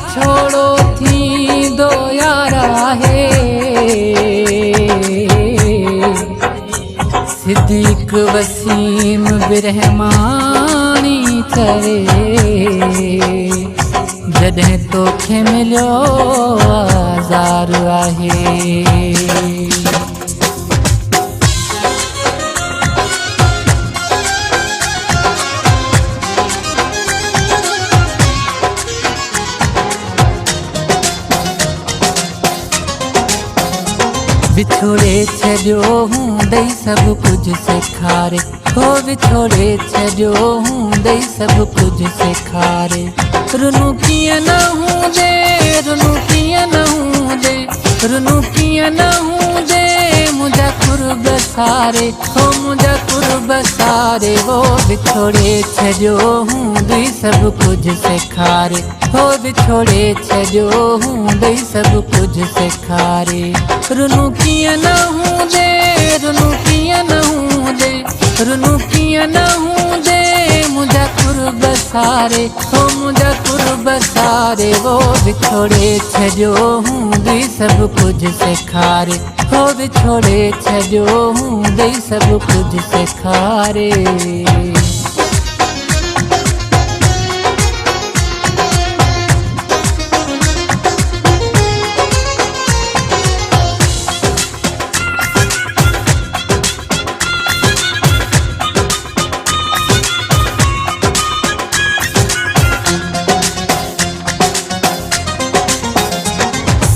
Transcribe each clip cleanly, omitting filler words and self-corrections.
विछोड़ो थी दो यारा है। सिद्दीक वसीम बिरहमानी करे जॾहिं तोखे मिलियो आज़ार आहे। विछोड़े छॾियो हूंदई सभु कुझु सेखारे, हो विछोड़े छॾियो हूंदई सभु कुझु सेखारे। रुनू कीअं न हूंदे, रुनू कीअं न हूंदे, रुनू कीअं न हूंदे मुंहिंजा कुर्ब सारे, हो मुंहिंजा कुर्ब सारे। हो विछोड़े छॾियो हूंदई सभु कुझु सेखारे, हो विछोड़े छॾियो हूंदई सभु कुझु सेखारे। रुनू कीअं न हूंदे, रुनू कीअं न हूंदे, रुनू कीअं न हूंदे मुंहिंजा कुर्ब सारे, हो मुंहिंजा कुर्ब सारे। वो विछोड़े छॾियो हूंदई सभु कुझु सेखारे, हो विछोड़े छॾियो हूंदई सभु कुझु सेखारे।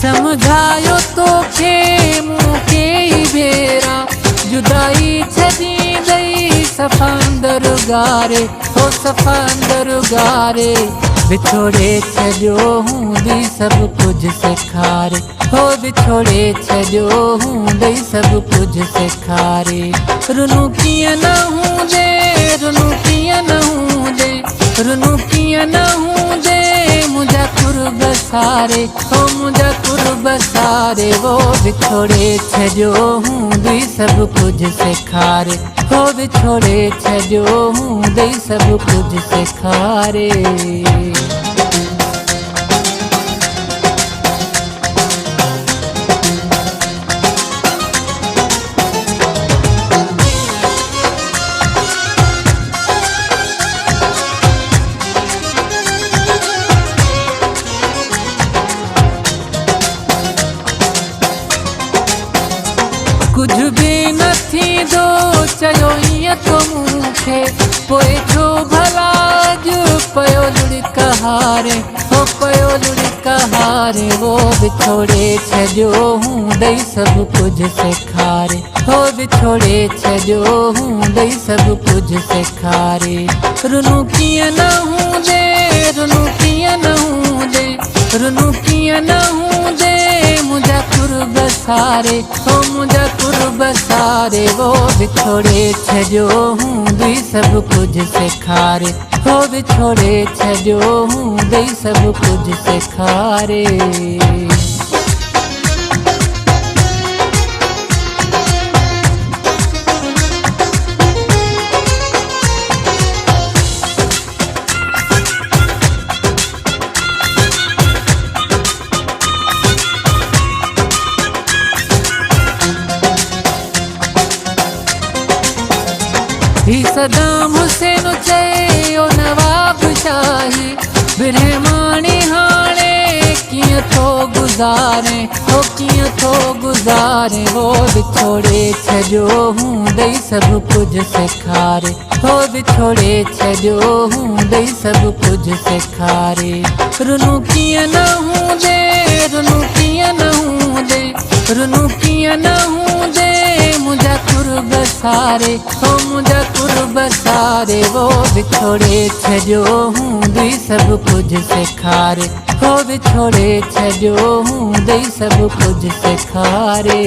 समझायो तोखे मूं कई भेरा, जुदाई छॾींदई सफ़ा अंदर गारे, हो सफ़ा अंदर गारे। विछोड़े छॾियो हूंदई सभु कुझु सेखारे, हो विछोड़े छॾियो हूंदई सभु कुझु सेखारे। रुनू कीअं न हूंदे, रुनू कीअं न हूंदे, रुनू कीअं न हूंदे मुंहिंजा कुर्ब सारे, हो मुंहिंजा कुर्ब सारे। वो विछोड़े छॾियो हूंदई सभु कुझु सेखारे, हो विछोड़े छॾियो हूंदई सभु कुझु सेखारे। कुझु बि न थींदो चयो ईअं तो मूंखे, पोइ छो भला अॼु पियो लुढ़क हारे, हो पियो लुढ़क हारे। वो विछोड़े छॾियो हूंदई सभु कुझु सेखारे, हो विछोड़े छॾियो हूंदई सभु कुझु सेखारे। रुनू कीअं न हूंदे, रुनू कीअं न हूंदे, रुनू कीअं न हूंदे मुंहिंजा कुर्ब सारे, हो मुंहिंजा कुर्ब सारे। वो विछोड़े छॾियो हूंदई सभु कुझु सेखारे, हो विछोड़े छॾियो हूंदई सभु कुझु सेखारे। ही सदाम हुसैन चयो नवाब शाही, बिरहमानी हाणे कीअं थो गुज़ारे, हो कीअं थो गुज़ारे। वो विछोड़े छॾियो हूंदई सभु कुझु सेखारे, हो विछोड़े छॾियो हूंदई सभु कुझु सेखारे। रुनू कीअं न हूंदे, रुनू कीअं न हूंदे, रुनू कीअं न हूंदे मुंहिंजा कुर्ब सारे, हो मुंहिंजा कुर्ब सारे। वो विछोड़े छॾियो हूंदई सभु कुझु सेखारे, हो विछोड़े छॾियो हूंदई सभु कुझु सेखारे।